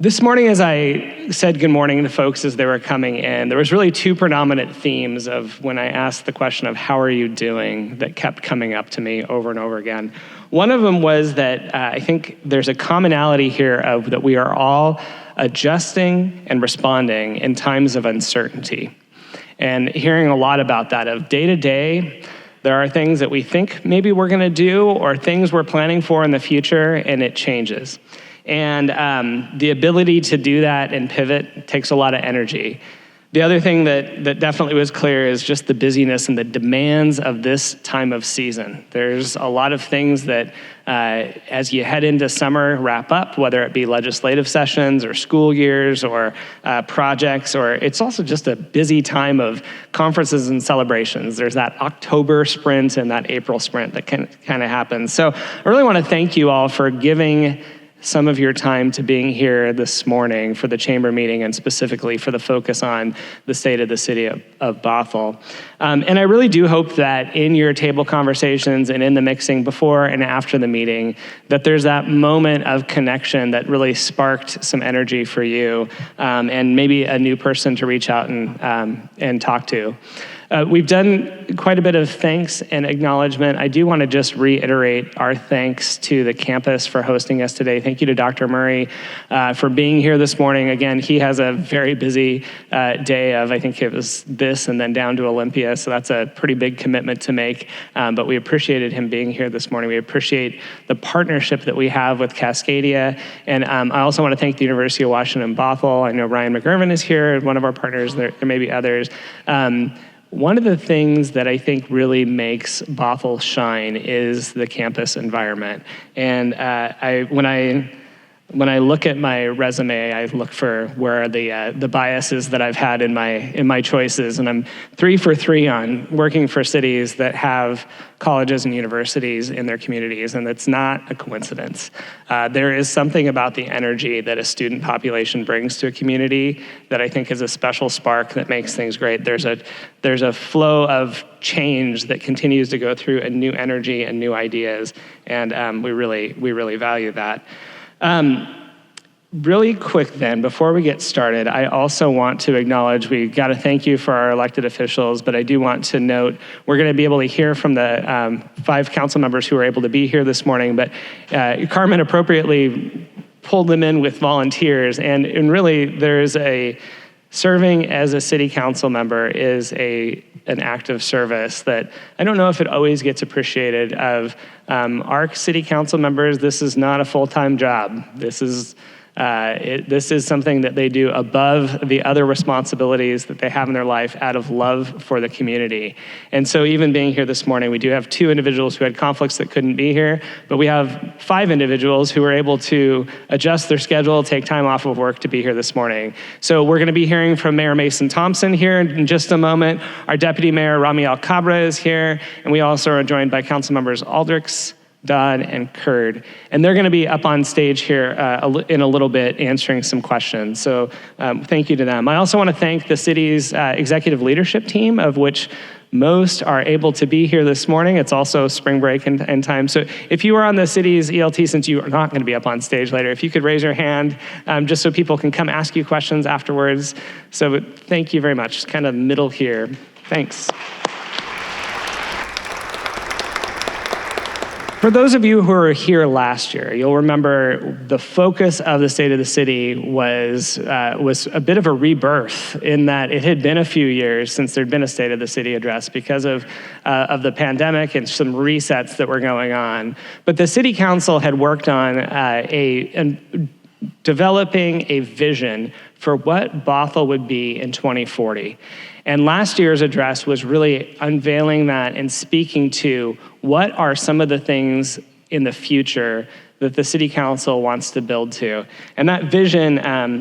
This morning, as I said good morning to folks as they were coming in, there was really two predominant themes of when I asked the question of how are you doing that kept coming up to me over and over again. One of them was that I think there's a commonality here of that we are all adjusting and responding in times of uncertainty. And hearing a lot about that of day to day, there are things that we think maybe we're gonna do or things we're planning for in the future, and it changes. And the ability to do that and pivot takes a lot of energy. The other thing that definitely was clear is just the busyness and the demands of this time of season. There's a lot of things that as you head into summer wrap up, whether it be legislative sessions or school years or projects, or it's also just a busy time of conferences and celebrations. There's that October sprint and that April sprint that can kind of happen. So I really want to thank you all for giving some of your time to being here this morning for the chamber meeting and specifically for the focus on the state of the city of Bothell. And I really do hope that in your table conversations and in the mixing before and after the meeting, that there's that moment of connection that really sparked some energy for you and maybe a new person to reach out and talk to. We've done quite a bit of thanks and acknowledgement. I do want to just reiterate our thanks to the campus for hosting us today. Thank you to Dr. Murray for being here this morning. Again, he has a very busy day of, I think it was this and then down to Olympia, so that's a pretty big commitment to make. But we appreciated him being here this morning. We appreciate the partnership that we have with Cascadia. And I also want to thank the University of Washington Bothell. I know Ryan McGurvin is here, one of our partners. There may be others. One of the things that I think really makes Bothell shine is the campus environment. And when I look at my resume, I look for where are the biases that I've had in my choices, and I'm 3 for 3 on working for cities that have colleges and universities in their communities, and it's not a coincidence. There is something about the energy that a student population brings to a community that I think is a special spark that makes things great. There's a flow of change that continues to go through a new energy and new ideas, and we really value that. Really quick then, before we get started, I also want to acknowledge, we got to thank you for our elected officials, but I do want to note, we're going to be able to hear from the 5 council members who are able to be here this morning, but Carmen appropriately pulled them in with volunteers, and really there's serving as a city council member is an act of service that I don't know if it always gets appreciated of our city council members. This is not a full-time job. This is something that they do above the other responsibilities that they have in their life out of love for the community. And so even being here this morning, we do have 2 individuals who had conflicts that couldn't be here, but we have 5 individuals who were able to adjust their schedule, take time off of work to be here this morning. So we're gonna be hearing from Mayor Mason Thompson here in just a moment. Our Deputy Mayor Ramiel Cabra is here, and we also are joined by council members Aldrich, Dodd, and Curd. And they're gonna be up on stage here in a little bit answering some questions. So thank you to them. I also wanna thank the city's executive leadership team, of which most are able to be here this morning. It's also spring break and time. So if you are on the city's ELT, since you are not gonna be up on stage later, if you could raise your hand, just so people can come ask you questions afterwards. So thank you very much. It's kind of middle here. Thanks. For those of you who were here last year, you'll remember the focus of the State of the City was a bit of a rebirth in that it had been a few years since there'd been a State of the City address because of the pandemic and some resets that were going on. But the City Council had worked on developing a vision for what Bothell would be in 2040. And last year's address was really unveiling that and speaking to what are some of the things in the future that the City Council wants to build to. And that vision,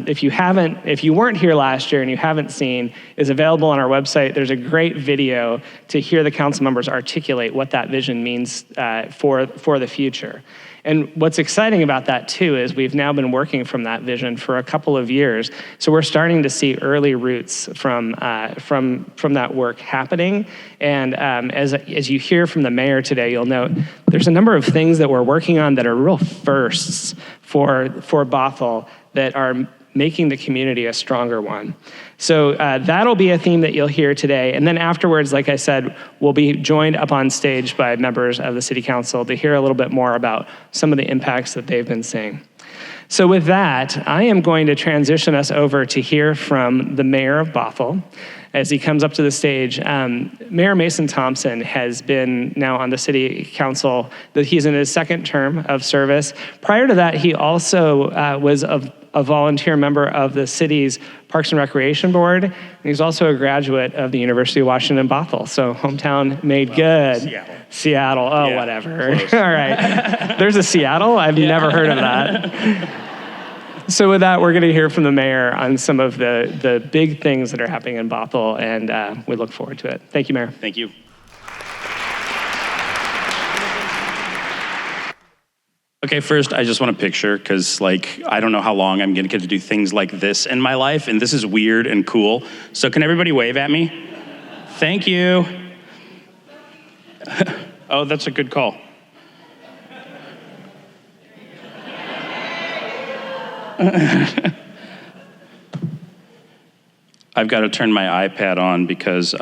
if you weren't here last year and you haven't seen, is available on our website. There's a great video to hear the council members articulate what that vision means for the future. And what's exciting about that too is we've now been working from that vision for a couple of years. So we're starting to see early roots from that work happening. And as you hear from the mayor today, you'll note there's a number of things that we're working on that are real firsts for Bothell that are making the community a stronger one. So that'll be a theme that you'll hear today. And then afterwards, like I said, we'll be joined up on stage by members of the City Council to hear a little bit more about some of the impacts that they've been seeing. So with that, I am going to transition us over to hear from the mayor of Bothell as he comes up to the stage. Mayor Mason Thompson has been now on the city council, he's in his second term of service. Prior to that, he also was a volunteer member of the city's Parks and Recreation Board. And he's also a graduate of the University of Washington Bothell. So hometown made good. Seattle. Oh, yeah, whatever. All right. There's a Seattle? I've never heard of that. So with that, we're going to hear from the mayor on some of the big things that are happening in Bothell, and we look forward to it. Thank you, Mayor. Thank you. Okay, first, I just want a picture, because I don't know how long I'm going to get to do things like this in my life, and this is weird and cool. So can everybody wave at me? Thank you. Oh, that's a good call. I've got to turn my iPad on because,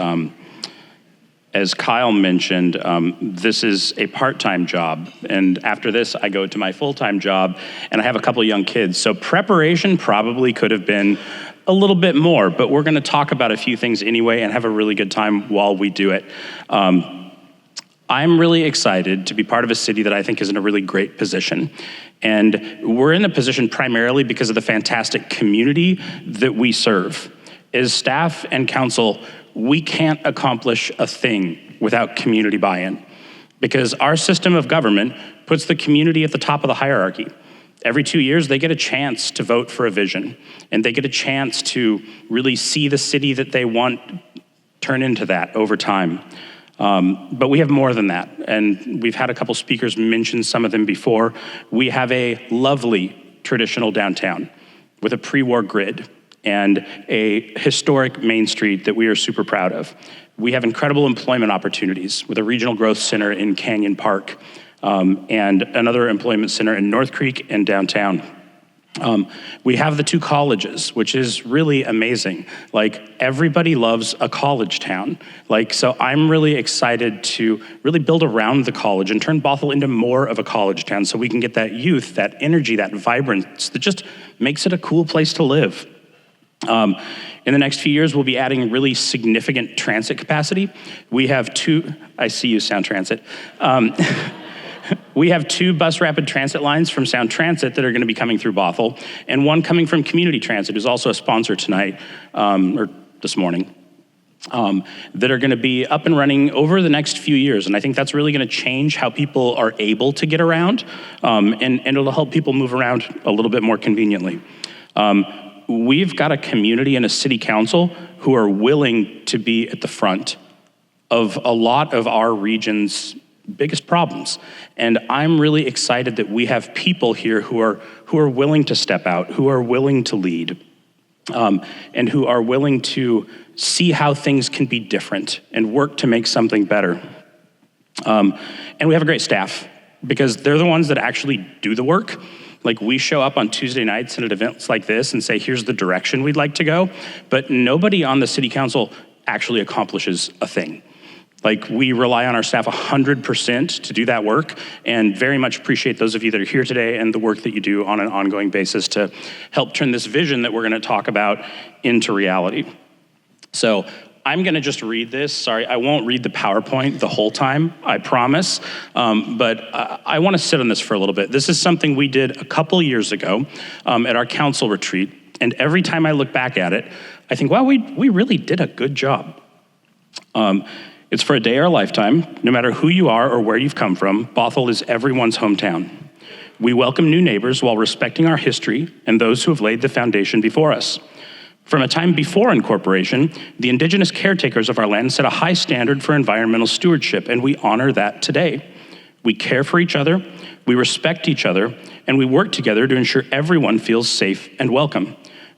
as Kyle mentioned, this is a part-time job. And after this, I go to my full-time job, and I have a couple of young kids. So preparation probably could have been a little bit more, but we're going to talk about a few things anyway and have a really good time while we do it. I'm really excited to be part of a city that I think is in a really great position. And we're in a position primarily because of the fantastic community that we serve. As staff and council, we can't accomplish a thing without community buy-in, because our system of government puts the community at the top of the hierarchy. Every 2 years, they get a chance to vote for a vision, and they get a chance to really see the city that they want turn into that over time. But we have more than that, and we've had a couple speakers mention some of them before. We have a lovely traditional downtown with a pre-war grid and a historic Main Street that we are super proud of. We have incredible employment opportunities with a regional growth center in Canyon Park and another employment center in North Creek and downtown. We have the 2 colleges, which is really amazing. Everybody loves a college town. So I'm really excited to really build around the college and turn Bothell into more of a college town so we can get that youth, that energy, that vibrance that just makes it a cool place to live. In the next few years, we'll be adding really significant transit capacity. We have 2, I see you, Sound Transit. We have 2 bus rapid transit lines from Sound Transit that are going to be coming through Bothell, and one coming from Community Transit, who's also a sponsor tonight, or this morning, that are going to be up and running over the next few years. And I think that's really going to change how people are able to get around, and it'll help people move around a little bit more conveniently. We've got a community and a city council who are willing to be at the front of a lot of our region's biggest problems. And I'm really excited that we have people here who are willing to step out, who are willing to lead, and who are willing to see how things can be different and work to make something better. And we have a great staff, because they're the ones that actually do the work. We show up on Tuesday nights at events like this and say, here's the direction we'd like to go, but nobody on the city council actually accomplishes a thing. We rely on our staff 100% to do that work, and very much appreciate those of you that are here today and the work that you do on an ongoing basis to help turn this vision that we're going to talk about into reality. So I'm going to just read this. Sorry, I won't read the PowerPoint the whole time, I promise. But I want to sit on this for a little bit. This is something we did a couple years ago at our council retreat. And every time I look back at it, I think, wow, we really did a good job. It's for a day or a lifetime. No matter who you are or where you've come from, Bothell is everyone's hometown. We welcome new neighbors while respecting our history and those who have laid the foundation before us. From a time before incorporation, the indigenous caretakers of our land set a high standard for environmental stewardship, and we honor that today. We care for each other, we respect each other, and we work together to ensure everyone feels safe and welcome.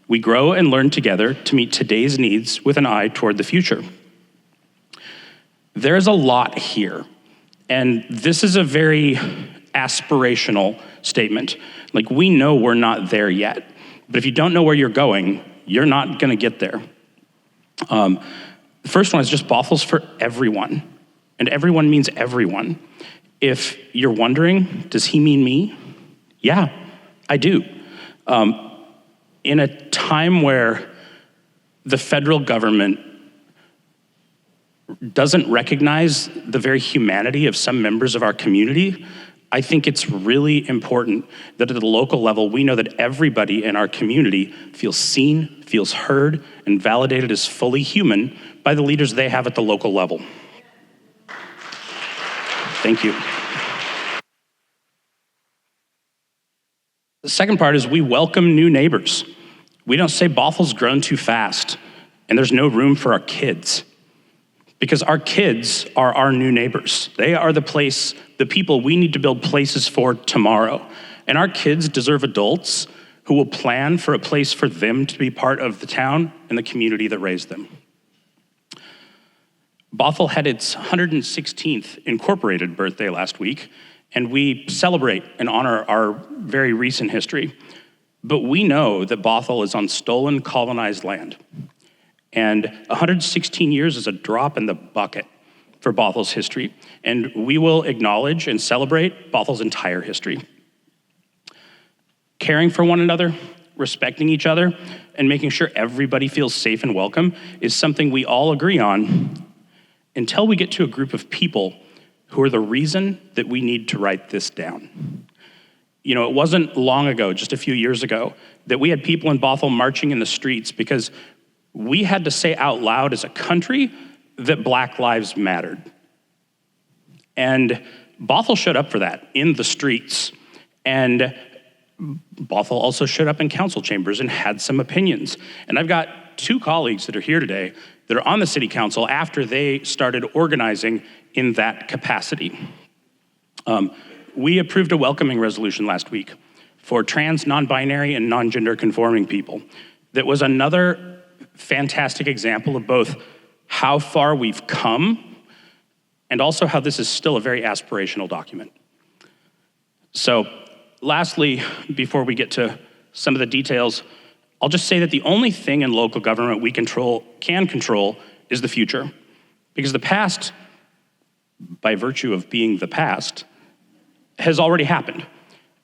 We grow and learn together to meet today's needs with an eye toward the future. There's a lot here, and this is a very aspirational statement. We know we're not there yet, But if you don't know where you're going, you're not gonna get there. The first one is just Bothell's for everyone. And everyone means everyone. If you're wondering, does he mean me? Yeah, I do. In a time where the federal government doesn't recognize the very humanity of some members of our community, I think it's really important that at the local level, we know that everybody in our community feels seen, feels heard, and validated as fully human by the leaders they have at the local level. Thank you. The second part is we welcome new neighbors. We don't say Bothell's grown too fast and there's no room for our kids. Because our kids are our new neighbors. They are the people we need to build places for tomorrow. And our kids deserve adults who will plan for a place for them to be part of the town and the community that raised them. Bothell had its 116th incorporated birthday last week, and we celebrate and honor our very recent history. But we know that Bothell is on stolen, colonized land. And 116 years is a drop in the bucket for Bothell's history. And we will acknowledge and celebrate Bothell's entire history. Caring for one another, respecting each other, and making sure everybody feels safe and welcome is something we all agree on until we get to a group of people who are the reason that we need to write this down. You know, it wasn't long ago, just a few years ago, that we had people in Bothell marching in the streets because we had to say out loud as a country that Black lives mattered. And Bothell showed up for that in the streets. And Bothell also showed up in council chambers and had some opinions. And I've got two colleagues that are here today that are on the city council after they started organizing in that capacity. We approved a welcoming resolution last week for trans, non-binary, and non-gender conforming people. That was another fantastic example of both how far we've come and also how this is still a very aspirational document. So lastly, before we get to some of the details, I'll just say that the only thing in local government we can control is the future. Because the past, by virtue of being the past, has already happened.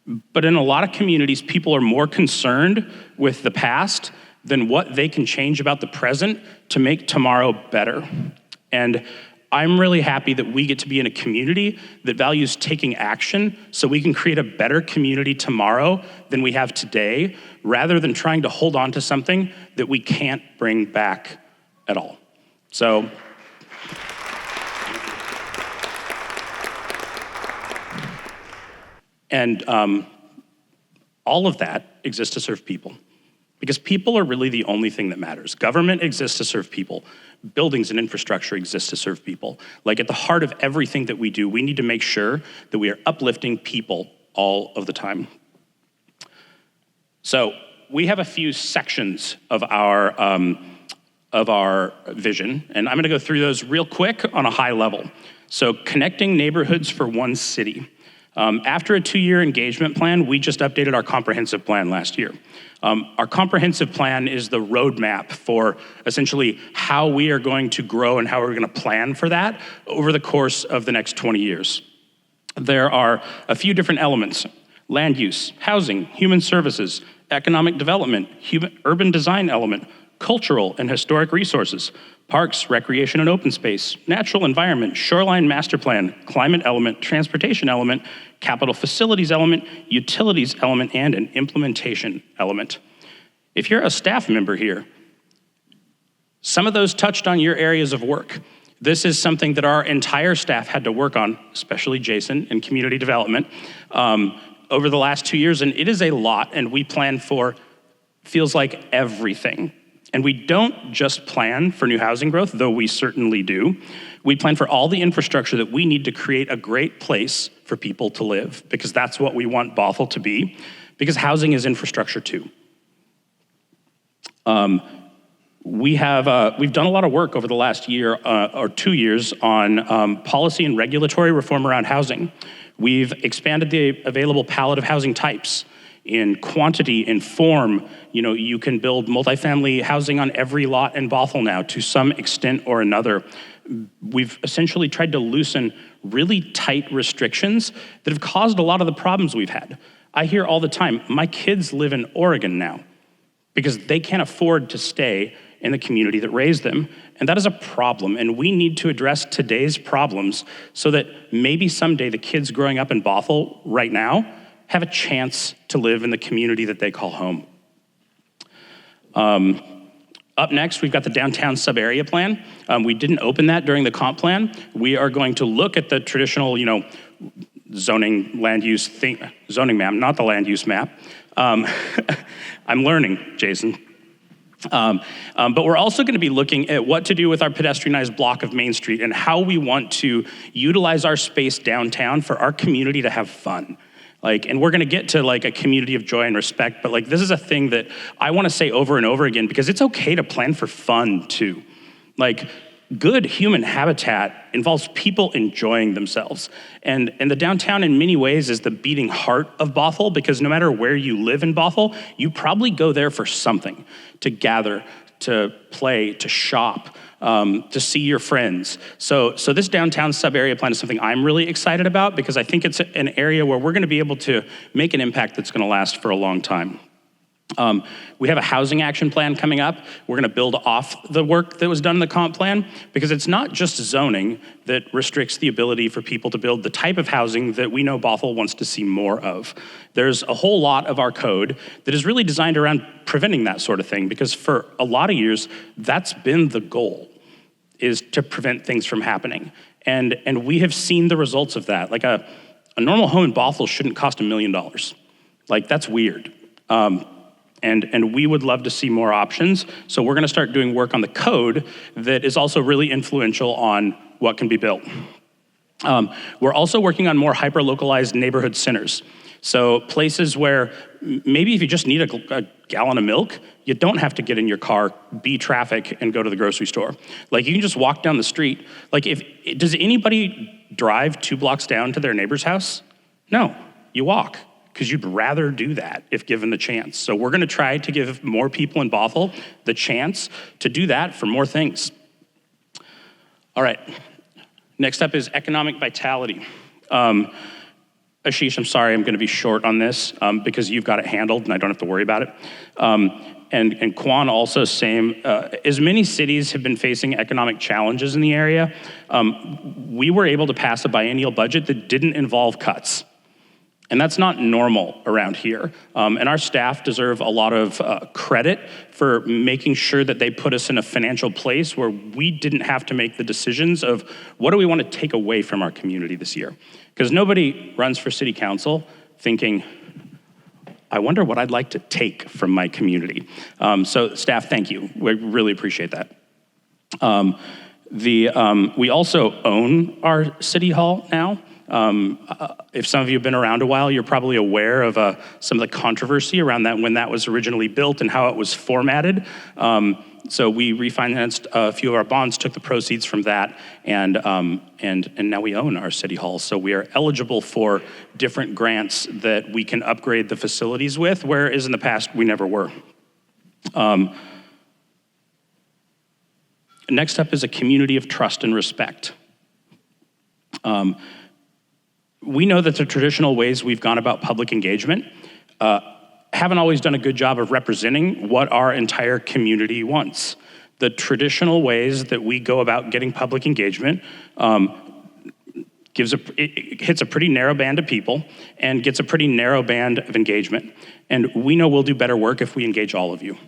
But in a lot of communities, people are more concerned with the past than what they can change about the present to make tomorrow better. And I'm really happy that we get to be in a community that values taking action so we can create a better community tomorrow than we have today, rather than trying to hold on to something that we can't bring back at all. So, and all of that exists to serve people. Because people are really the only thing that matters. Government exists to serve people. Buildings and infrastructure exist to serve people. Like at the heart of everything that we do, we need to make sure that we are uplifting people all of the time. So we have a few sections of our vision, and I'm gonna go through those real quick on a high level. So connecting neighborhoods for one city. After a 2-year engagement plan, we just updated our comprehensive plan last year. Our comprehensive plan is the roadmap for essentially how we are going to grow and how we're gonna plan for that over the course of the next 20 years. There are a few different elements: land use, housing, human services, economic development, urban design element, cultural and historic resources, parks, recreation and open space, natural environment, shoreline master plan, climate element, transportation element, capital facilities element, utilities element, and an implementation element. If you're a staff member here, some of those touched on your areas of work. This is something that our entire staff had to work on, especially Jason in community development, over the last 2 years, and it is a lot, and we plan for, feels like everything. And we don't just plan for new housing growth, though we certainly do. We plan for all the infrastructure that we need to create a great place for people to live, because that's what we want Bothell to be, because housing is infrastructure too. We've done a lot of work over the last year or 2 years on policy and regulatory reform around housing. We've expanded the available palette of housing types, in quantity, in form. You can build multifamily housing on every lot in Bothell now to some extent or another. We've essentially tried to loosen really tight restrictions that have caused a lot of the problems we've had. I hear all the time, my kids live in Oregon now because they can't afford to stay in the community that raised them. And that is a problem. And we need to address today's problems so that maybe someday the kids growing up in Bothell right now have a chance to live in the community that they call home. Up next, we've got the downtown sub-area plan. We didn't open that during the comp plan. We are going to look at the traditional, zoning land use zoning map, not the land use map. I'm learning, Jason. But we're also going to be looking at what to do with our pedestrianized block of Main Street and how we want to utilize our space downtown for our community to have fun. And we're going to get to a community of joy and respect, but this is a thing that I want to say over and over again because it's okay to plan for fun too. Good human habitat involves people enjoying themselves. And the downtown in many ways is the beating heart of Bothell because no matter where you live in Bothell, you probably go there for something, to gather, to play, to shop, to see your friends. So this downtown sub-area plan is something I'm really excited about because I think it's an area where we're gonna be able to make an impact that's gonna last for a long time. We have a housing action plan coming up. We're gonna build off the work that was done in the comp plan because it's not just zoning that restricts the ability for people to build the type of housing that we know Bothell wants to see more of. There's a whole lot of our code that is really designed around preventing that sort of thing because for a lot of years, that's been the goal, is to prevent things from happening. And we have seen the results of that. A normal home in Bothell shouldn't cost $1 million. That's weird. And we would love to see more options. So we're gonna start doing work on the code that is also really influential on what can be built. We're also working on more hyper-localized neighborhood centers. So places where maybe if you just need a gallon of milk, you don't have to get in your car, beat traffic, and go to the grocery store. You can just walk down the street. Does anybody drive 2 blocks down to their neighbor's house? No, you walk, because you'd rather do that if given the chance. So we're gonna try to give more people in Bothell the chance to do that for more things. All right, next up is economic vitality. Ashish, I'm sorry, I'm gonna be short on this because you've got it handled and I don't have to worry about it. And Quan also same, as many cities have been facing economic challenges in the area, we were able to pass a biennial budget that didn't involve cuts. And that's not normal around here. And our staff deserve a lot of credit for making sure that they put us in a financial place where we didn't have to make the decisions of what do we want to take away from our community this year. Because nobody runs for city council thinking, I wonder what I'd like to take from my community. So staff, thank you. We really appreciate that. We also own our city hall now. If some of you have been around a while, you're probably aware of some of the controversy around that when that was originally built and how it was formatted. So we refinanced a few of our bonds, took the proceeds from that, and now we own our city hall. So we are eligible for different grants that we can upgrade the facilities with, whereas in the past we never were. Next up is a community of trust and respect. We know that the traditional ways we've gone about public engagement haven't always done a good job of representing what our entire community wants. The traditional ways that we go about getting public engagement it hits a pretty narrow band of people and gets a pretty narrow band of engagement. And we know we'll do better work if we engage all of you.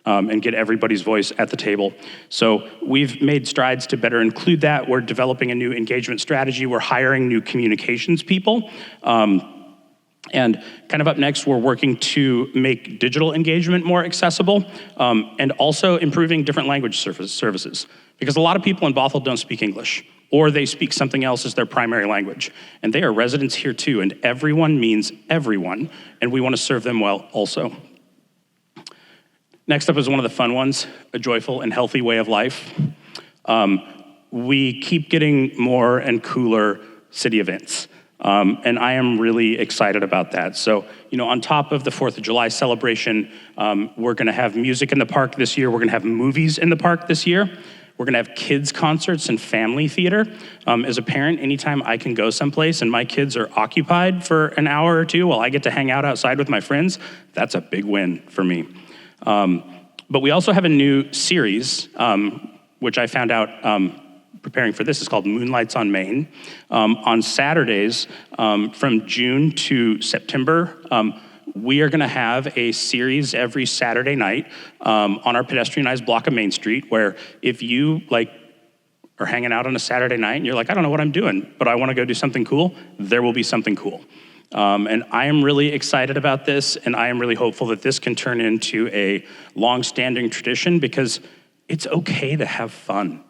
And get everybody's voice at the table. So we've made strides to better include that. We're developing a new engagement strategy. We're hiring new communications people. And kind of up next, we're working to make digital engagement more accessible and also improving different language services. Because a lot of people in Bothell don't speak English, or they speak something else as their primary language. And they are residents here too, and everyone means everyone, and we want to serve them well also. Next up is one of the fun ones, a joyful and healthy way of life. We keep getting more and cooler city events. And I am really excited about that. So, on top of the 4th of July celebration, we're gonna have music in the park this year. We're gonna have movies in the park this year. We're gonna have kids concerts and family theater. As a parent, anytime I can go someplace and my kids are occupied for an hour or two while I get to hang out outside with my friends, that's a big win for me. But we also have a new series, which I found out preparing for this, is called Moonlights on Main. On Saturdays, from June to September, we are gonna have a series every Saturday night on our pedestrianized block of Main Street, where if you are hanging out on a Saturday night and you're like, I don't know what I'm doing, but I wanna go do something cool, there will be something cool. And I am really excited about this, and I am really hopeful that this can turn into a long-standing tradition, because it's okay to have fun.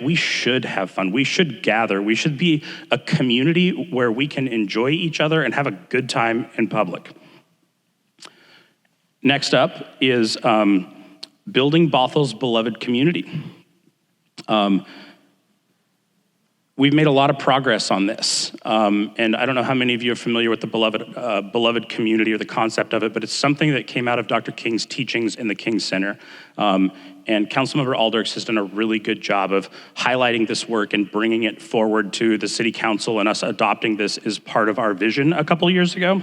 We should have fun. We should gather. We should be a community where we can enjoy each other and have a good time in public. Next up is building Bothell's beloved community. We've made a lot of progress on this, and I don't know how many of you are familiar with the beloved community or the concept of it, but it's something that came out of Dr. King's teachings in the King Center. And Councilmember Alders has done a really good job of highlighting this work and bringing it forward to the City Council, and us adopting this as part of our vision a couple years ago.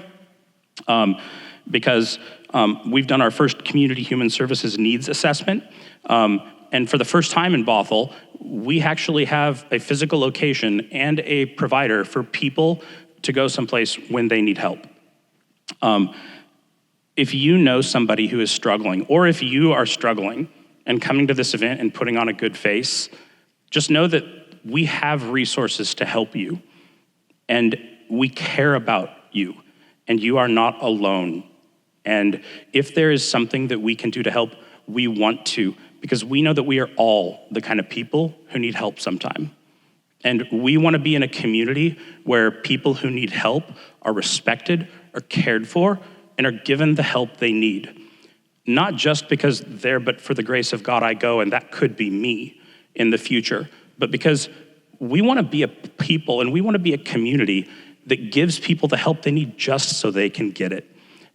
Because we've done our first community human services needs assessment, and for the first time in Bothell, we actually have a physical location and a provider for people to go someplace when they need help. If you know somebody who is struggling, or if you are struggling and coming to this event and putting on a good face, just know that we have resources to help you, and we care about you, and you are not alone. And if there is something that we can do to help, we want to, because we know that we are all the kind of people who need help sometime. And we want to be in a community where people who need help are respected, are cared for, and are given the help they need. Not just because they're, but for the grace of God I go, and that could be me in the future, but because we want to be a people and we want to be a community that gives people the help they need just so they can get it.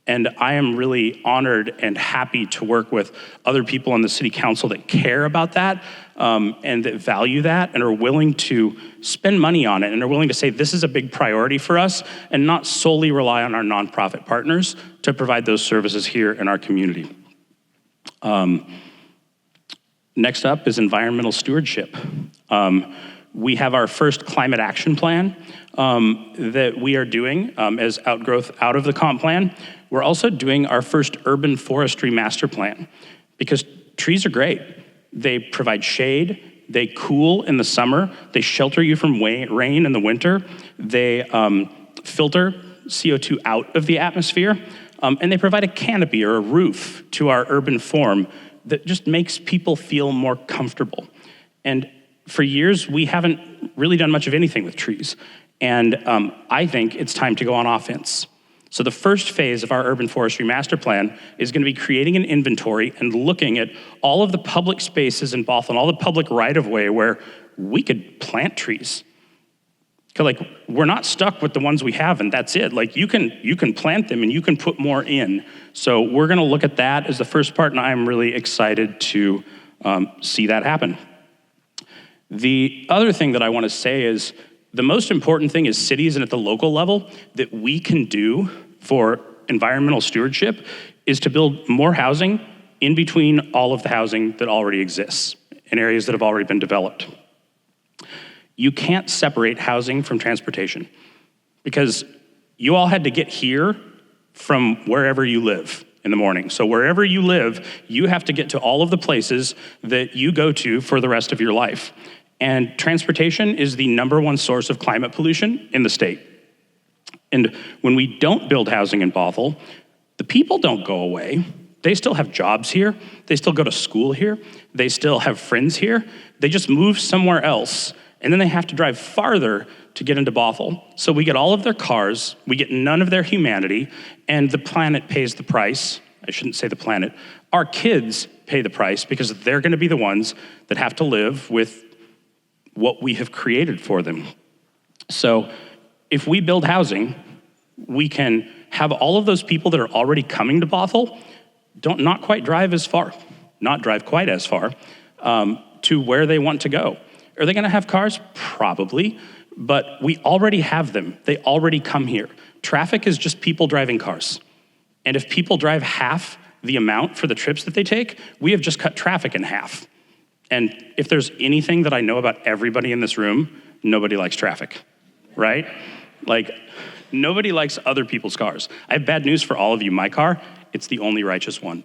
And I am really honored and happy to work with other people on the City Council that care about that, and that value that, and are willing to spend money on it, and are willing to say this is a big priority for us, and not solely rely on our nonprofit partners to provide those services here in our community. Next up is environmental stewardship. We have our first climate action plan that we are doing as outgrowth out of the comp plan. We're also doing our first urban forestry master plan, because trees are great. They provide shade, they cool in the summer, they shelter you from rain in the winter, they filter CO2 out of the atmosphere, and they provide a canopy or a roof to our urban form that just makes people feel more comfortable. And for years, we haven't really done much of anything with trees. And I think it's time to go on offense. So the first phase of our urban forestry master plan is gonna be creating an inventory and looking at all of the public spaces in Bothell and all the public right-of-way where we could plant trees. Because we're not stuck with the ones we have and that's it. You can plant them and you can put more in. So we're gonna look at that as the first part, and I'm really excited to see that happen. The other thing that I wanna say is, the most important thing is cities and at the local level that we can do for environmental stewardship is to build more housing in between all of the housing that already exists in areas that have already been developed. You can't separate housing from transportation, because you all had to get here from wherever you live in the morning. So wherever you live, you have to get to all of the places that you go to for the rest of your life. And transportation is the #1 source of climate pollution in the state. And when we don't build housing in Bothell, the people don't go away. They still have jobs here. They still go to school here. They still have friends here. They just move somewhere else, and then they have to drive farther to get into Bothell. So we get all of their cars, we get none of their humanity, and the planet pays the price. I shouldn't say the planet. Our kids pay the price, because they're gonna be the ones that have to live with what we have created for them. So if we build housing, we can have all of those people that are already coming to Bothell not quite drive as far, not drive quite as far to where they want to go. Are they gonna have cars? Probably, but we already have them. They already come here. Traffic is just people driving cars. And if people drive half the amount for the trips that they take, we have just cut traffic in half. And if there's anything that I know about everybody in this room, nobody likes traffic, right? Like, nobody likes other people's cars. I have bad news for all of you. My car, it's the only righteous one.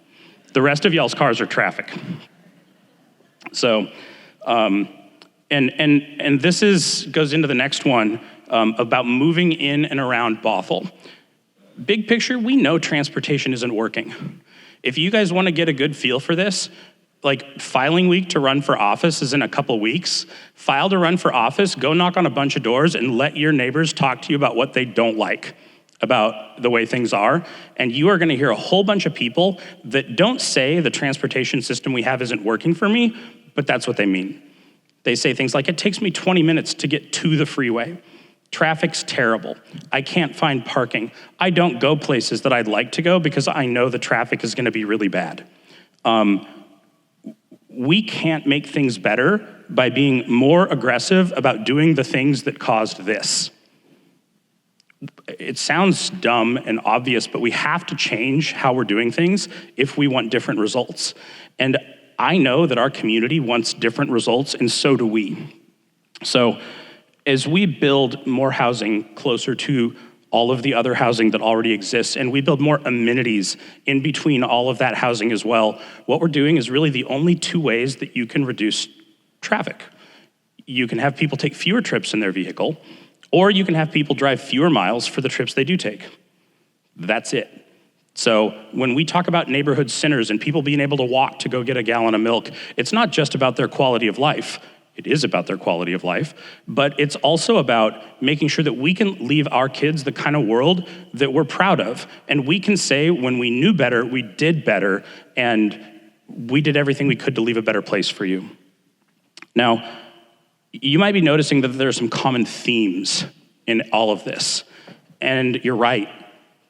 The rest of y'all's cars are traffic. So, and this goes into the next one about moving in and around Bothell. Big picture, we know transportation isn't working. If you guys want to get a good feel for this, like filing week to run for office is in a couple weeks. File to run for office, go knock on a bunch of doors and let your neighbors talk to you about what they don't like about the way things are. And you are gonna hear a whole bunch of people that don't say the transportation system we have isn't working for me, but that's what they mean. They say things like, it takes me 20 minutes to get to the freeway. Traffic's terrible. I can't find parking. I don't go places that I'd like to go because I know the traffic is gonna be really bad. We can't make things better by being more aggressive about doing the things that caused this. It sounds dumb and obvious, but we have to change how we're doing things if we want different results. And I know that our community wants different results, and so do we. So as we build more housing closer to all of the other housing that already exists, and we build more amenities in between all of that housing as well, what we're doing is really the only two ways that you can reduce traffic. You can have people take fewer trips in their vehicle, or you can have people drive fewer miles for the trips they do take. That's it. So when we talk about neighborhood centers and people being able to walk to go get a gallon of milk, it's not just about their quality of life. It is about their quality of life, but it's also about making sure that we can leave our kids the kind of world that we're proud of. And we can say when we knew better, we did better, and we did everything we could to leave a better place for you. Now, you might be noticing that there are some common themes in all of this. And you're right,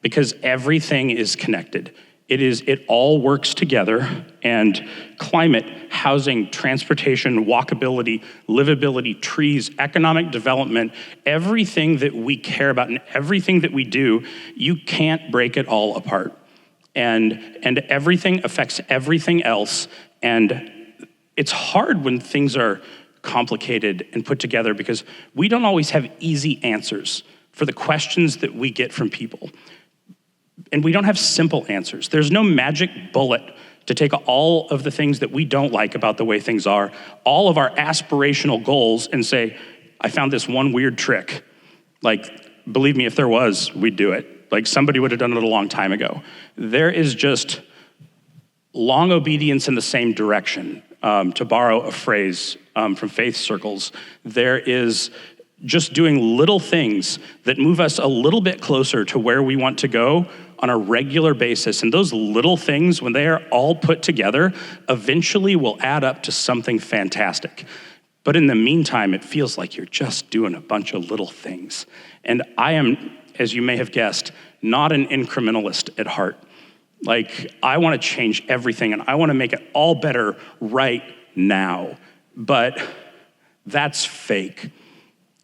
because everything is connected. It all works together, and climate, housing, transportation, walkability, livability, trees, economic development, everything that we care about and everything that we do, you can't break it all apart. And everything affects everything else, and it's hard when things are complicated and put together because we don't always have easy answers for the questions that we get from people. And we don't have simple answers. There's no magic bullet to take all of the things that we don't like about the way things are, all of our aspirational goals, and say, I found this one weird trick. Like, believe me, if there was, we'd do it. Like, somebody would have done it a long time ago. There is just long obedience in the same direction, to borrow a phrase from faith circles. There is just doing little things that move us a little bit closer to where we want to go on a regular basis. And those little things, when they are all put together, eventually will add up to something fantastic. But in the meantime, it feels like you're just doing a bunch of little things. And I am, as you may have guessed, not an incrementalist at heart. Like, I want to change everything and I want to make it all better right now. But that's fake.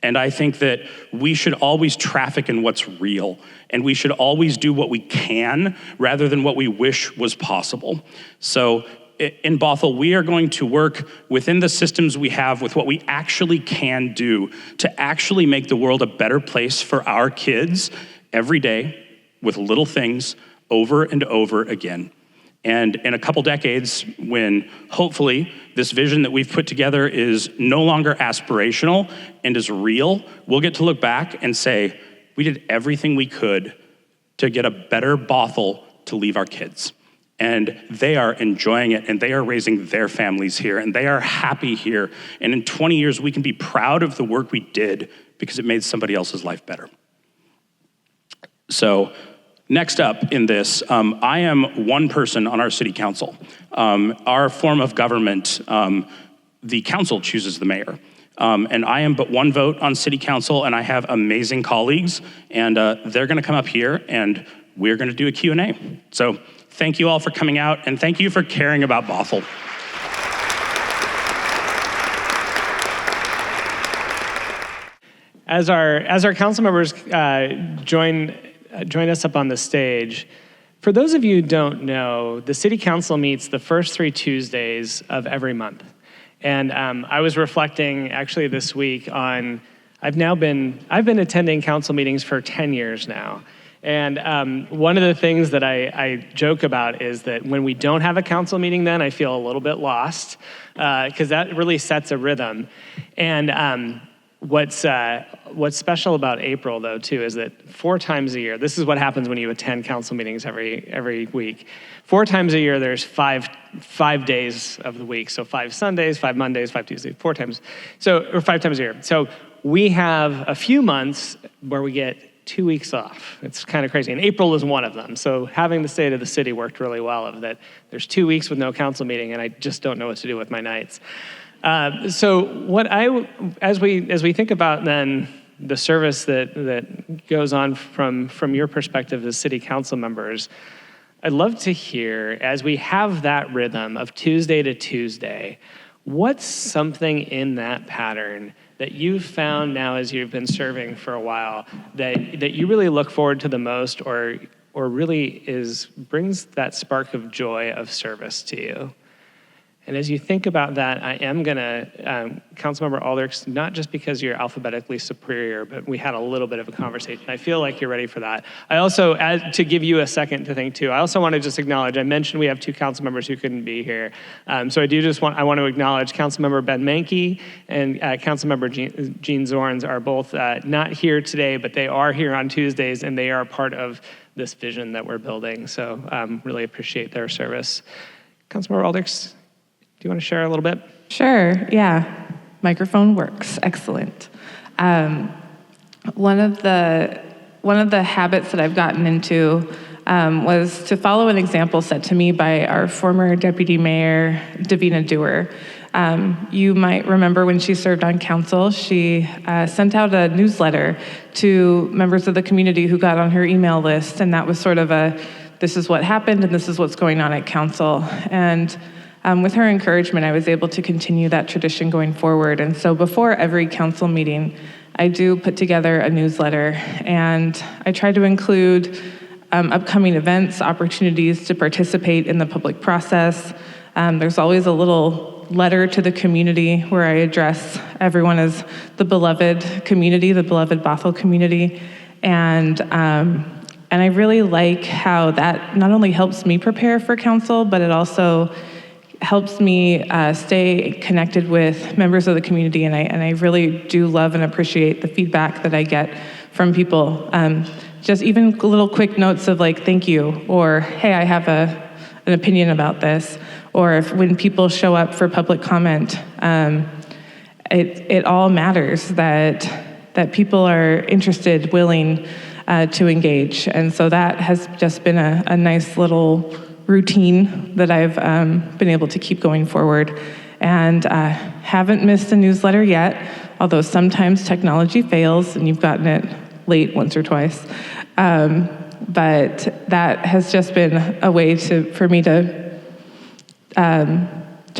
And I think that we should always traffic in what's real, and we should always do what we can rather than what we wish was possible. So in Bothell, we are going to work within the systems we have with what we actually can do to actually make the world a better place for our kids every day with little things over and over again. And in a couple decades, when hopefully this vision that we've put together is no longer aspirational and is real, we'll get to look back and say, we did everything we could to get a better Bothell to leave our kids. And they are enjoying it, and they are raising their families here, and they are happy here. And in 20 years, we can be proud of the work we did because it made somebody else's life better. So, next up in this, I am one person on our city council. Our form of government, the council chooses the mayor. And I am but one vote on city council, and I have amazing colleagues, and they're gonna come up here, and we're gonna do a Q&A. So thank you all for coming out, and thank you for caring about Bothell. As our council members join us up on the stage, for those of you who don't know, the city council meets the first 3 Tuesdays of every month. And I was reflecting actually this week on, I've been attending council meetings for 10 years now. And one of the things that I joke about is that when we don't have a council meeting then, I feel a little bit lost, because that really sets a rhythm. And what's special about April, though, too, is that 4 times a year, this is what happens when you attend council meetings every week. 4 times a year, there's five days of the week. So 5 Sundays, 5 Mondays, 5 Tuesdays, 4 times. Or 5 times a year. So we have a few months where we get 2 weeks off. It's kind of crazy. And April is one of them. So having the state of the city worked really well of that. There's 2 weeks with no council meeting, and I just don't know what to do with my nights. So as we think about then the service that goes on from your perspective as city council members, I'd love to hear, as we have that rhythm of Tuesday to Tuesday, what's something in that pattern that you've found now as you've been serving for a while that you really look forward to the most, or really brings that spark of joy of service to you? And as you think about that, I am going to, Councilmember Aldrich, not just because you're alphabetically superior, but we had a little bit of a conversation. I feel like you're ready for that. I also, to give you a second to think too, I also want to just acknowledge, I mentioned we have 2 council members who couldn't be here. So I want to acknowledge Councilmember Ben Mankey and Councilmember Jean Zorns are both not here today, but they are here on Tuesdays, and they are part of this vision that we're building. So really appreciate their service. Councilmember Aldrich, do you want to share a little bit? Sure, yeah. Microphone works, excellent. One of the habits that I've gotten into was to follow an example set to me by our former Deputy Mayor, Davina Dewar. You might remember when she served on council, she sent out a newsletter to members of the community who got on her email list, and that was sort of this is what happened and this is what's going on at council. And with her encouragement, I was able to continue that tradition going forward. And so before every council meeting, I do put together a newsletter, and I try to include upcoming events, opportunities to participate in the public process. There's always a little letter to the community where I address everyone as the beloved community, the beloved Bothell community. And I really like how that not only helps me prepare for council, but it also helps me stay connected with members of the community, and I really do love and appreciate the feedback that I get from people. Just even little quick notes of like, thank you, or hey, I have an opinion about this, or when people show up for public comment, it all matters that people are interested, willing to engage, and so that has just been a nice little routine that I've been able to keep going forward. And haven't missed a newsletter yet, although sometimes technology fails and you've gotten it late once or twice. But that has just been a way for me to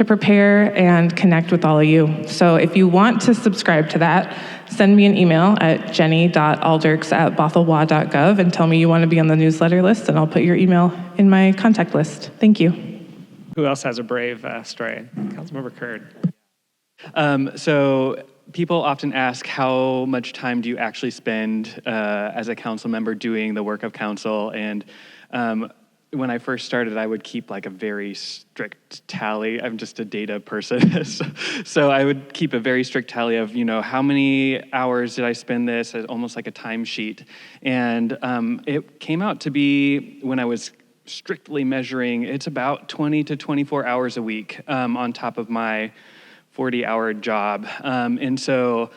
prepare and connect with all of you. So if you want to subscribe to that, send me an email at jenny.aldrix@bothelwa.gov and tell me you want to be on the newsletter list, and I'll put your email in my contact list. Thank you. Who else has a brave story? Councilmember Curd. So people often ask, how much time do you actually spend as a council member doing the work of council? And when I first started, I would keep like a very strict tally. I'm just a data person. so I would keep a very strict tally of, how many hours did I spend this, as almost like a timesheet. And it came out to be, when I was strictly measuring, it's about 20 to 24 hours a week on top of my 40-hour job. And so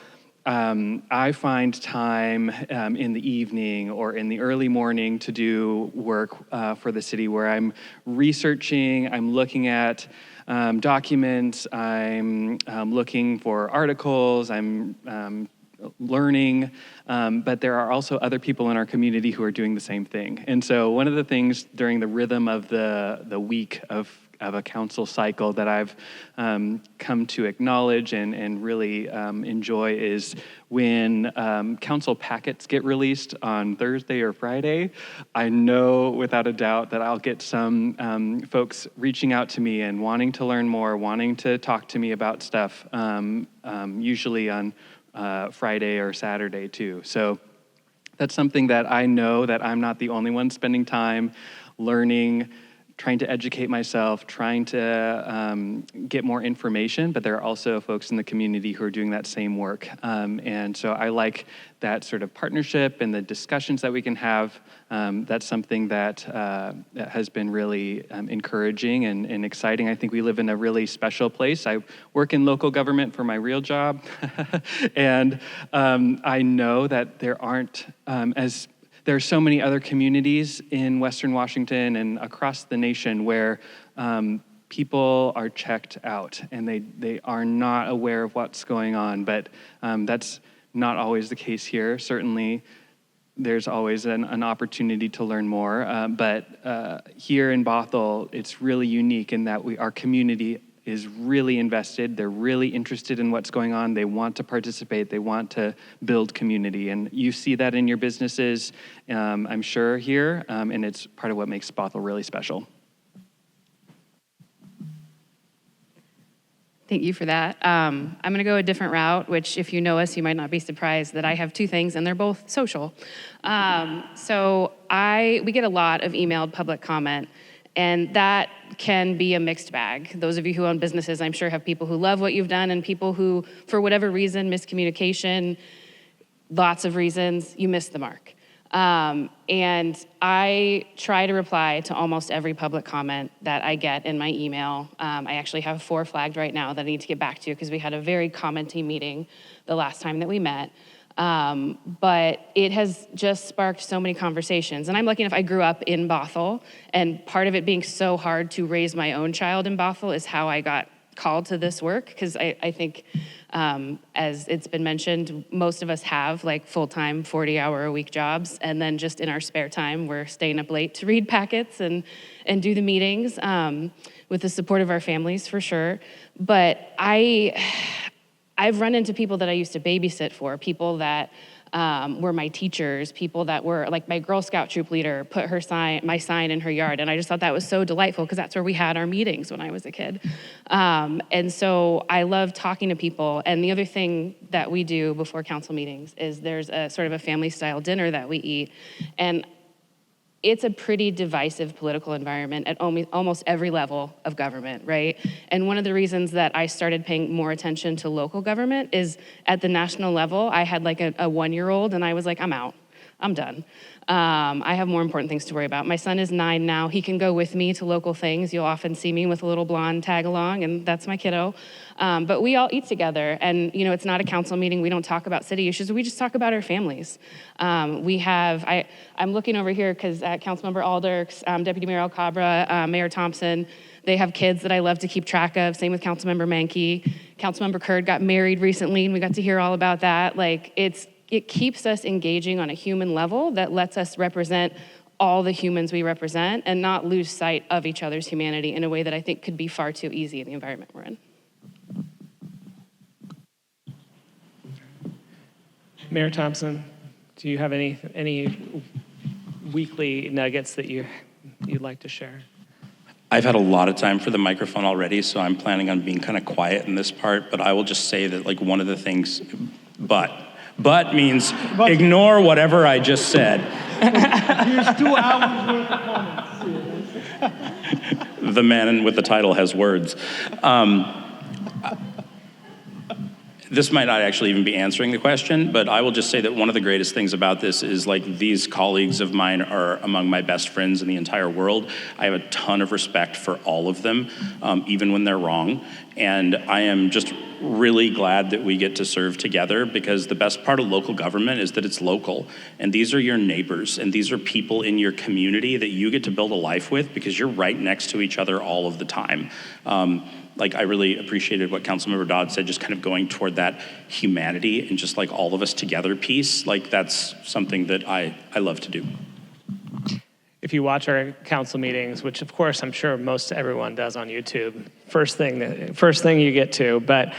I find time in the evening or in the early morning to do work for the city where I'm researching, I'm looking at documents, I'm looking for articles, I'm learning, but there are also other people in our community who are doing the same thing. And so one of the things during the rhythm of the week of a council cycle that I've come to acknowledge and really enjoy is when council packets get released on Thursday or Friday. I know without a doubt that I'll get some folks reaching out to me and wanting to learn more, wanting to talk to me about stuff, usually on Friday or Saturday too. So that's something that I know that I'm not the only one spending time learning, trying to educate myself, trying to get more information, but there are also folks in the community who are doing that same work. And so I like that sort of partnership and the discussions that we can have. That's something that has been really encouraging and exciting. I think we live in a really special place. I work in local government for my real job. And I know that there aren't there are so many other communities in Western Washington and across the nation where people are checked out and they are not aware of what's going on, but that's not always the case here. Certainly, there's always an opportunity to learn more, but here in Bothell, it's really unique in that our community is really invested. They're really interested in what's going on. They want to participate. They want to build community. And you see that in your businesses, I'm sure, here, and it's part of what makes Bothell really special. Thank you for that. I'm going to go a different route, which if you know us, you might not be surprised that I have two things, and they're both social. So we get a lot of emailed public comment, and that can be a mixed bag. Those of you who own businesses, I'm sure, have people who love what you've done and people who, for whatever reason, miscommunication, lots of reasons, you missed the mark. And I try to reply to almost every public comment that I get in my email. I actually have 4 flagged right now that I need to get back to because we had a very commenting meeting the last time that we met. But it has just sparked so many conversations. And I'm lucky enough, I grew up in Bothell, and part of it being so hard to raise my own child in Bothell is how I got called to this work, because I think, as it's been mentioned, most of us have like full-time 40-hour-a-week jobs, and then just in our spare time, we're staying up late to read packets and do the meetings with the support of our families, for sure. But I've run into people that I used to babysit for, people that were my teachers, people that were, like my Girl Scout troop leader put my sign in her yard, and I just thought that was so delightful because that's where we had our meetings when I was a kid. And so I love talking to people, and the other thing that we do before council meetings is there's a sort of a family-style dinner that we eat, and it's a pretty divisive political environment at almost every level of government, right? And one of the reasons that I started paying more attention to local government is at the national level, I had like a 1-year-old and I was like, I'm out, I'm done. I have more important things to worry about. My son is 9 now. He can go with me to local things. You'll often see me with a little blonde tag along, and that's my kiddo. But we all eat together, and it's not a council meeting. We don't talk about city issues. We just talk about our families. I'm looking over here because Councilmember Alders, Deputy Mayor Alcabra, Mayor Thompson, they have kids that I love to keep track of. Same with Councilmember Mankey. Councilmember Kurd got married recently, and we got to hear all about that. It keeps us engaging on a human level that lets us represent all the humans we represent and not lose sight of each other's humanity in a way that I think could be far too easy in the environment we're in. Mayor Thompson, do you have any weekly nuggets that you'd like to share? I've had a lot of time for the microphone already, so I'm planning on being kind of quiet in this part, but I will just say that one of the things, but means ignore whatever I just said. Here's 2 hours worth of comments. The man with the title has words. This might not actually even be answering the question, but I will just say that one of the greatest things about this is these colleagues of mine are among my best friends in the entire world. I have a ton of respect for all of them, even when they're wrong. And I am just really glad that we get to serve together, because the best part of local government is that it's local, and these are your neighbors, and these are people in your community that you get to build a life with because you're right next to each other all of the time. Like, I really appreciated what Councilmember Dodd said, just kind of going toward that humanity and just like all of us together piece. Like, that's something that I love to do. If you watch our council meetings, which of course I'm sure most everyone does on YouTube, first thing you get to. But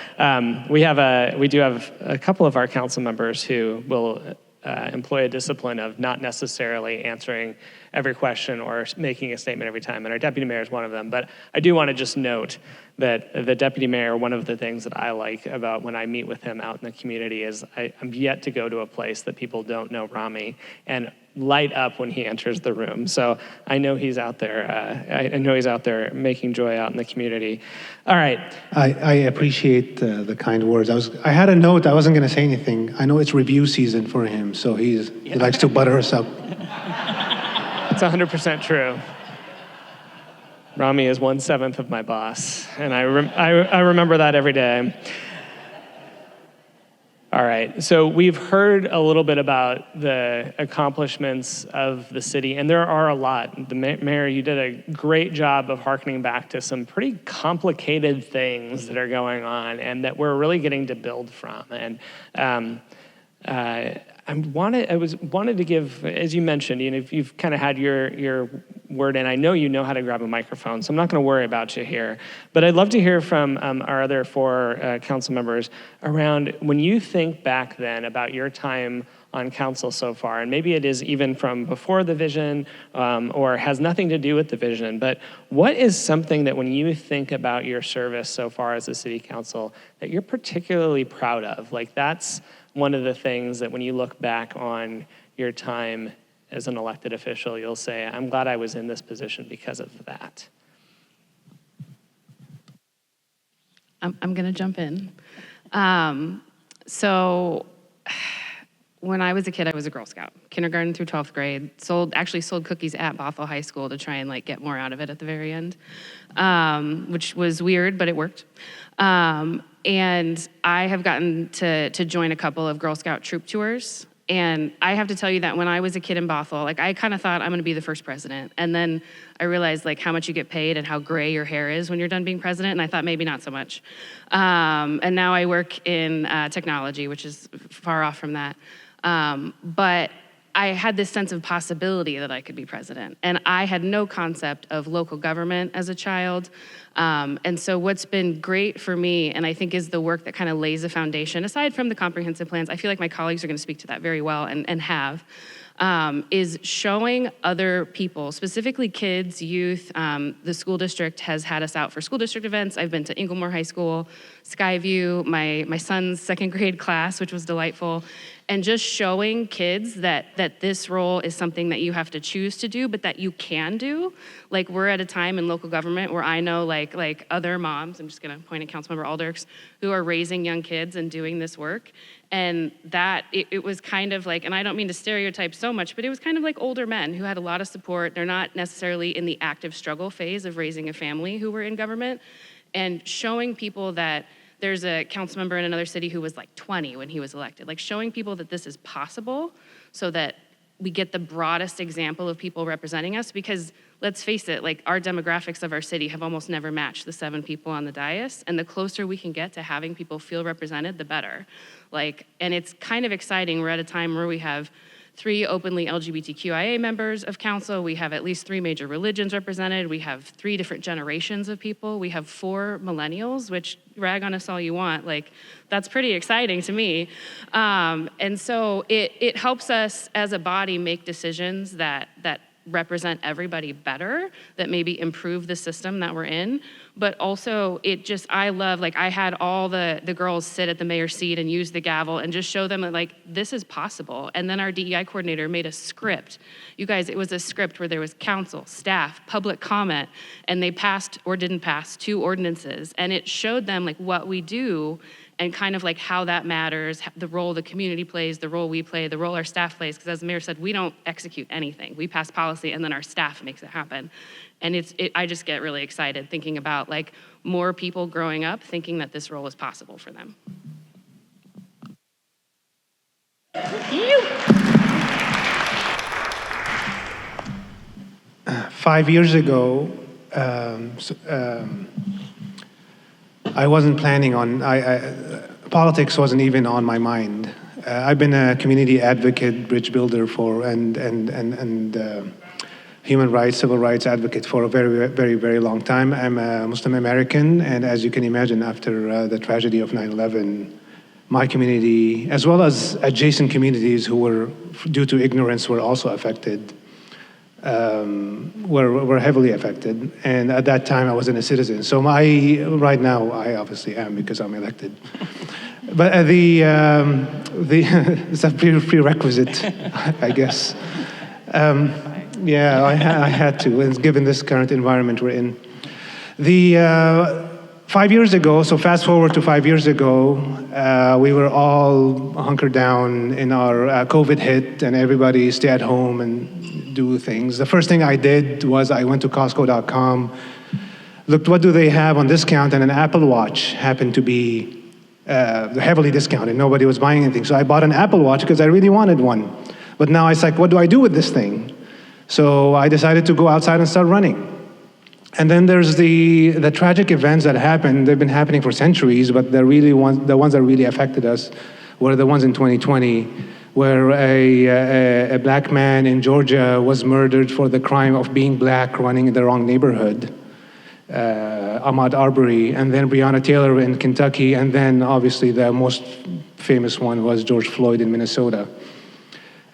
we do have a couple of our council members who will employ a discipline of not necessarily answering every question or making a statement every time, and our deputy mayor is one of them. But I do want to just note that the deputy mayor, one of the things that I like about when I meet with him out in the community is I'm yet to go to a place that people don't know Rami and light up when he enters the room. So I know he's out there. I know he's out there making joy out in the community. All right. I appreciate the kind words. I had a note. I wasn't going to say anything. I know it's review season for him, so he likes to butter us up. It's 100% true. Rami is 1/7 of my boss, and I remember that every day. All right, so we've heard a little bit about the accomplishments of the city, and there are a lot. The mayor, you did a great job of hearkening back to some pretty complicated things that are going on and that we're really getting to build from. And I wanted to give, as you mentioned, if you've kind of had your word in, I know you know how to grab a microphone, so I'm not going to worry about you here. But I'd love to hear from our other four council members around when you think back then about your time on council so far, and maybe it is even from before the vision or has nothing to do with the vision, but what is something that when you think about your service so far as a city council that you're particularly proud of? Like, that's one of the things that when you look back on your time as an elected official, you'll say, I'm glad I was in this position because of that. I'm going to jump in. So when I was a kid, I was a Girl Scout, kindergarten through 12th grade. Sold cookies at Bothell High School to try and get more out of it at the very end, which was weird, but it worked. And I have gotten to join a couple of Girl Scout troop tours. And I have to tell you that when I was a kid in Bothell, I kind of thought I'm going to be the first president. And then I realized how much you get paid and how gray your hair is when you're done being president. And I thought maybe not so much. And now I work in technology, which is far off from that. But I had this sense of possibility that I could be president. And I had no concept of local government as a child. And so what's been great for me, and I think is the work that kind of lays a foundation, aside from the comprehensive plans, I feel like my colleagues are going to speak to that very well and have, is showing other people, specifically kids, youth. The school district has had us out for school district events. I've been to Inglemoor High School, Skyview, my son's second grade class, which was delightful. And just showing kids that this role is something that you have to choose to do, but that you can do. We're at a time in local government where I know like other moms, I'm just gonna point at Councilmember Aldrichs, who are raising young kids and doing this work. And that, it was kind of and I don't mean to stereotype so much, but it was kind of like older men who had a lot of support. They're not necessarily in the active struggle phase of raising a family who were in government. And showing people that there's a council member in another city who was 20 when he was elected, showing people that this is possible so that we get the broadest example of people representing us, because let's face it, our demographics of our city have almost never matched the 7 people on the dais, and the closer we can get to having people feel represented, the better. And it's kind of exciting. We're at a time where we have 3 openly LGBTQIA members of council. We have at least 3 major religions represented. We have 3 different generations of people. We have 4 millennials, which rag on us all you want. That's pretty exciting to me. And so it helps us as a body make decisions that represent everybody better, that maybe improve the system that we're in. But also I love, I had all the girls sit at the mayor's seat and use the gavel and just show them that this is possible. And then our DEI coordinator made a script. You guys, it was a script where there was council, staff, public comment, and they passed or didn't pass 2 ordinances. And it showed them what we do and kind of like how that matters, the role the community plays, the role we play, the role our staff plays, because as the mayor said, we don't execute anything. We pass policy and then our staff makes it happen. And I just get really excited thinking about like more people growing up thinking that this role is possible for them. 5 years ago, I wasn't planning on, politics wasn't even on my mind. I've been a community advocate, bridge builder and human rights, civil rights advocate for a very, very, very long time. I'm a Muslim American, and as you can imagine, after the tragedy of 9/11, my community, as well as adjacent communities who were, due to ignorance, were also affected. Were heavily affected, and at that time I wasn't a citizen. So right now I obviously am because I'm elected. But it's a prerequisite, I guess. Yeah, I had to, given this current environment we're in. 5 years ago, so fast forward to 5 years ago, we were all hunkered down in our COVID hit, and everybody stay at home and do things. The first thing I did was I went to Costco.com, looked what do they have on discount, and an Apple Watch happened to be heavily discounted. Nobody was buying anything. So I bought an Apple Watch because I really wanted one. But now it's like, what do I do with this thing? So I decided to go outside and start running. And then there's the tragic events that happened. They've been happening for centuries, but the ones that really affected us were the ones in 2020, where a black man in Georgia was murdered for the crime of being black, running in the wrong neighborhood. Ahmaud Arbery, and then Breonna Taylor in Kentucky, and then obviously the most famous one was George Floyd in Minnesota.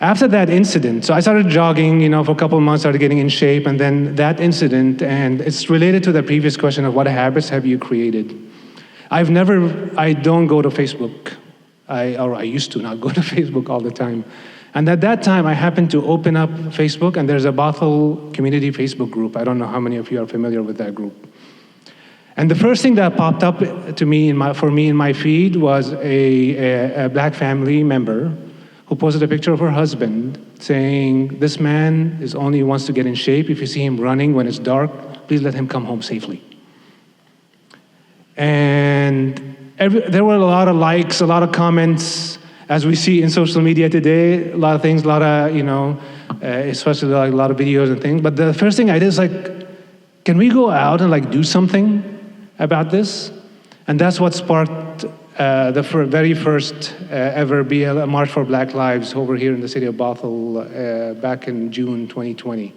After that incident, so I started jogging, for a couple of months, started getting in shape, and then that incident, and it's related to the previous question of what habits have you created. I don't go to Facebook. I used to not go to Facebook all the time. And at that time, I happened to open up Facebook, and there's a Bothell community Facebook group. I don't know how many of you are familiar with that group. And the first thing that popped up to me for me in my feed was a black family member who posted a picture of her husband saying, "This man only wants to get in shape. If you see him running when it's dark, please let him come home safely." And there were a lot of likes, a lot of comments, as we see in social media today, a lot of things, a lot of, especially like a lot of videos and things. But the first thing I did is can we go out and do something about this? And that's what sparked the very first ever BLM March for Black Lives over here in the city of Bothell back in June 2020.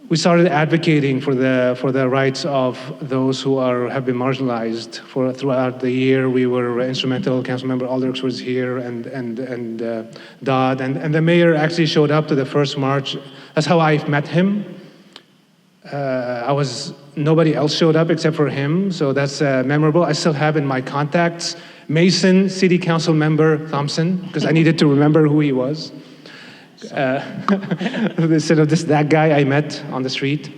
We started advocating for the rights of those who have been marginalized throughout the year. We were instrumental. Councilmember Aldrich was here, and Dodd, and the mayor actually showed up to the first march. That's how I met him. Nobody else showed up except for him, so that's memorable. I still have in my contacts Mason City Council member Thompson, because I needed to remember who he was. Instead of that guy I met on the street.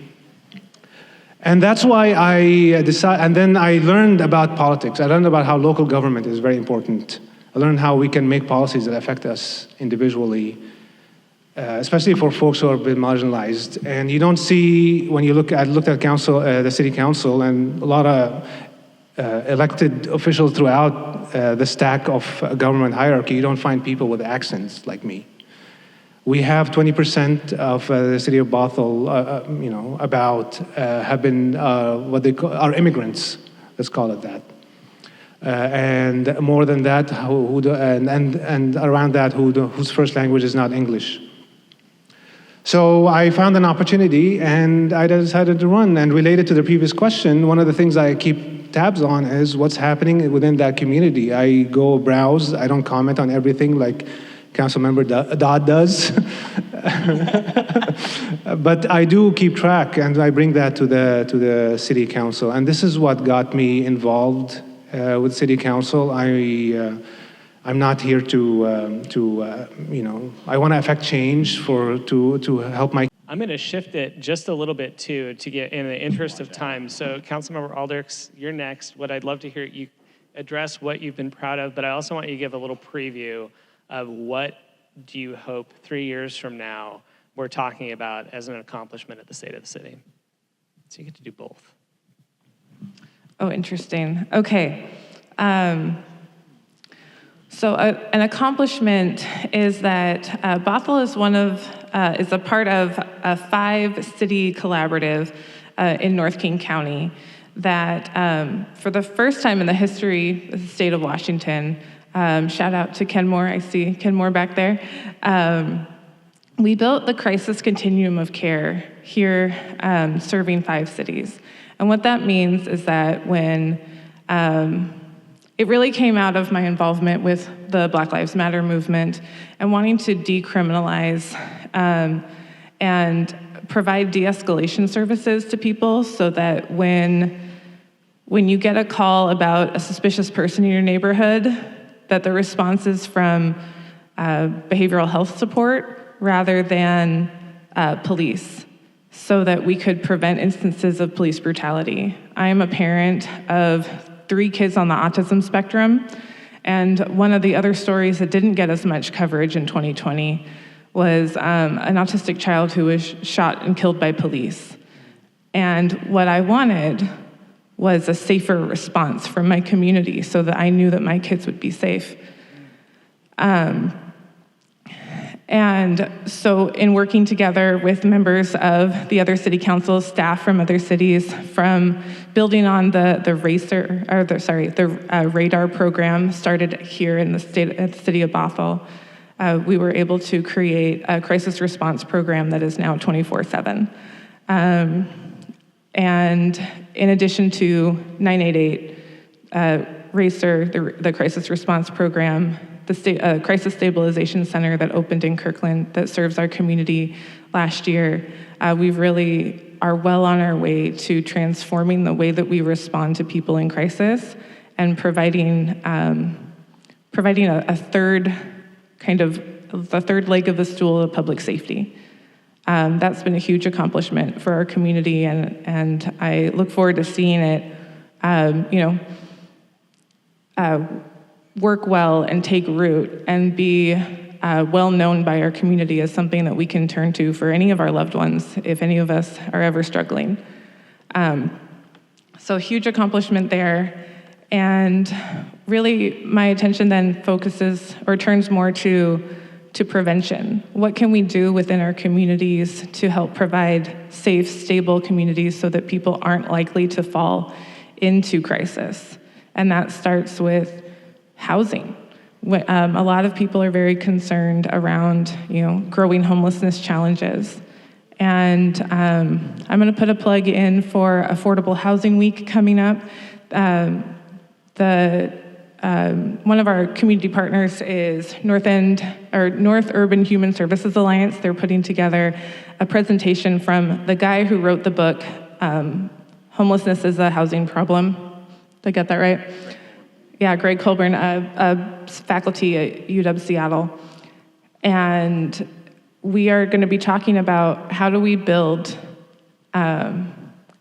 And that's why I decided, and then I learned about politics. I learned about how local government is very important. I learned how we can make policies that affect us individually, especially for folks who have been marginalized. And you don't see, when you looked at council, the city council, and a lot of elected officials throughout the stack of government hierarchy, you don't find people with accents like me. We have 20% of the city of Bothell, have been what they call are immigrants. Let's call it that. And more than that, and around that, whose first language is not English. So I found an opportunity, and I decided to run. And related to the previous question, one of the things I keep tabs on is what's happening within that community. I go browse. I don't comment on everything like Councilmember Dodd does. But I do keep track, and I bring that to the city council. And this is what got me involved with city council. I'm not here to I want to affect change to help my. I'm going to shift it just a little bit too, to get in the interest of time. So Councilmember Aldrich, you're next. What I'd love to hear, you address what you've been proud of, but I also want you to give a little preview of what do you hope 3 years from now we're talking about as an accomplishment at the State of the City. So you get to do both. Oh, interesting. Okay. So an accomplishment is that Bothell is a part of a 5-city collaborative in North King County that for the first time in the history of the state of Washington, shout out to Ken Moore, I see Ken Moore back there, we built the crisis continuum of care here serving 5 cities. And what that means is that when it really came out of my involvement with the Black Lives Matter movement and wanting to decriminalize and provide de-escalation services to people so that when you get a call about a suspicious person in your neighborhood, that the response is from behavioral health support rather than police, so that we could prevent instances of police brutality. I am a parent of 3 kids on the autism spectrum, and one of the other stories that didn't get as much coverage in 2020 was an autistic child who was shot and killed by police. And what I wanted was a safer response from my community so that I knew that my kids would be safe. And so in working together with members of the other city councils, staff from other cities, from building on the radar program started here in the city of Bothell, we were able to create a crisis response program that is now 24/7. And in addition to 988, RACER, the crisis response program, the Crisis Stabilization Center that opened in Kirkland that serves our community last year, we really are well on our way to transforming the way that we respond to people in crisis and providing a third the third leg of the stool of public safety. That's been a huge accomplishment for our community, and I look forward to seeing it, work well and take root and be well known by our community as something that we can turn to for any of our loved ones if any of us are ever struggling. So huge accomplishment there. And really my attention then focuses or turns more to prevention. What can we do within our communities to help provide safe, stable communities so that people aren't likely to fall into crisis? And that starts with housing. A lot of people are very concerned around, growing homelessness challenges. And I'm going to put a plug in for Affordable Housing Week coming up. One of our community partners is North Urban Human Services Alliance. They're putting together a presentation from the guy who wrote the book, Homelessness is a Housing Problem. Did I get that right? Yeah, Greg Colburn, a faculty at UW Seattle. And we are going to be talking about how do we build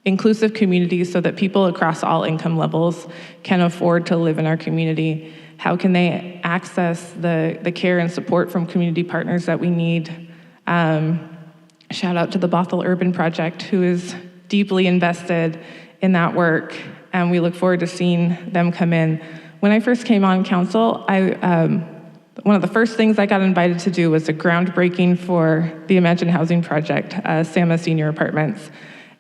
inclusive communities so that people across all income levels can afford to live in our community. How can they access the care and support from community partners that we need? Shout out to the Bothell Urban Project, who is deeply invested in that work, and we look forward to seeing them come in. When I first came on council, one of the first things I got invited to do was a groundbreaking for the Imagine Housing Project, Sama Senior Apartments.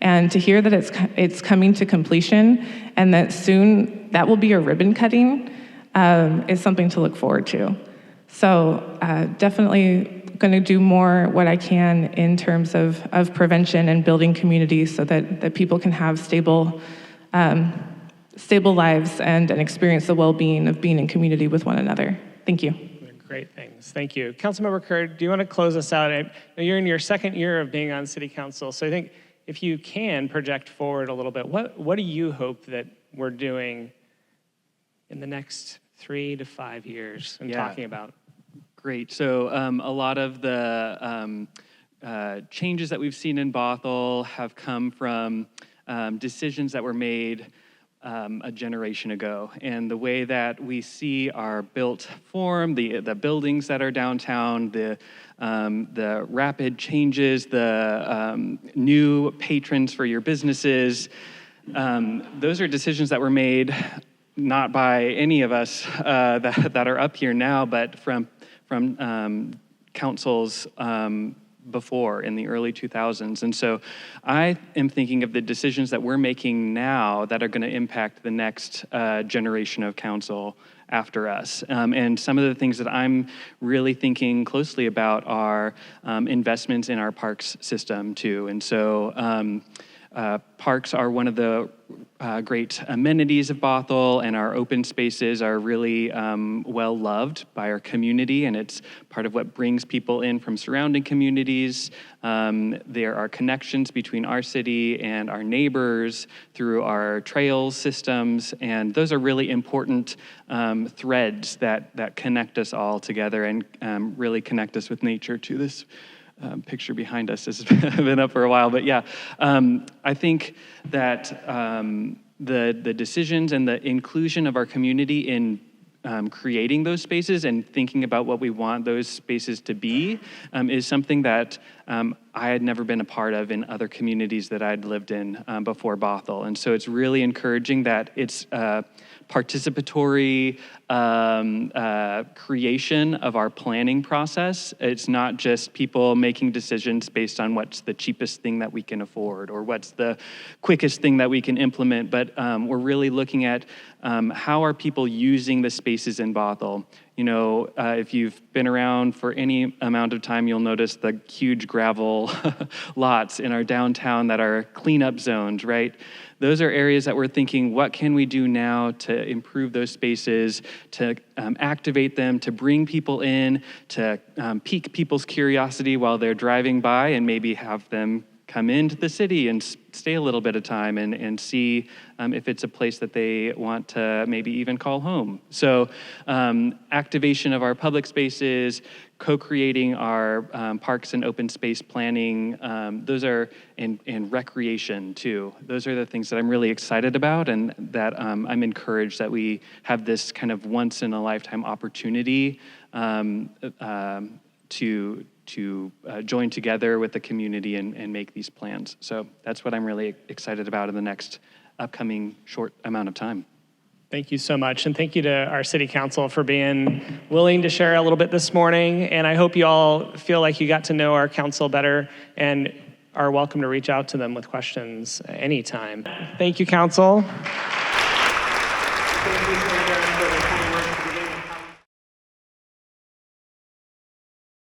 And to hear that it's coming to completion and that soon that will be a ribbon cutting is something to look forward to. So definitely going to do more what I can in terms of prevention and building communities so that people can have stable lives and experience the well-being of being in community with one another. Thank you. Great things. Thank you. Councilmember Kerr, do you want to close us out? You're in your second year of being on City Council, so I think if you can project forward a little bit, what do you hope that we're doing in the next 3 to 5 years and talking about? Great. So a lot of the changes that we've seen in Bothell have come from decisions that were made a generation ago. And the way that we see our built form, the buildings that are downtown, the rapid changes, the new patrons for your businesses, those are decisions that were made not by any of us that are up here now, but from councils before in the early 2000s. And so I am thinking of the decisions that we're making now that are going to impact the next generation of council after us. And some of the things that I'm really thinking closely about are investments in our parks system too. And so parks are one of the great amenities of Bothell, and our open spaces are really well loved by our community, and it's part of what brings people in from surrounding communities. There are connections between our city and our neighbors through our trails systems, and those are really important threads that connect us all together and really connect us with nature too. This picture behind us has been up for a while, but yeah, I think that the decisions and the inclusion of our community in creating those spaces and thinking about what we want those spaces to be is something that I had never been a part of in other communities that I'd lived in before Bothell. And so it's really encouraging that it's participatory creation of our planning process. It's not just people making decisions based on what's the cheapest thing that we can afford or what's the quickest thing that we can implement, but we're really looking at how are people using the spaces in Bothell. You know, if you've been around for any amount of time, you'll notice the huge gravel lots in our downtown that are cleanup zones, right? Those are areas that we're thinking, what can we do now to improve those spaces, to activate them, to bring people in, to pique people's curiosity while they're driving by and maybe have them come into the city and stay a little bit of time and see if it's a place that they want to maybe even call home. So activation of our public spaces, co-creating our parks and open space planning, those are, and recreation too. Those are the things that I'm really excited about and that I'm encouraged that we have this kind of once in a lifetime opportunity to join together with the community and make these plans. So that's what I'm really excited about in the next upcoming short amount of time. Thank you so much, and thank you to our city council for being willing to share a little bit this morning, and I hope you all feel like you got to know our council better and are welcome to reach out to them with questions anytime. Thank you, council. Thank you.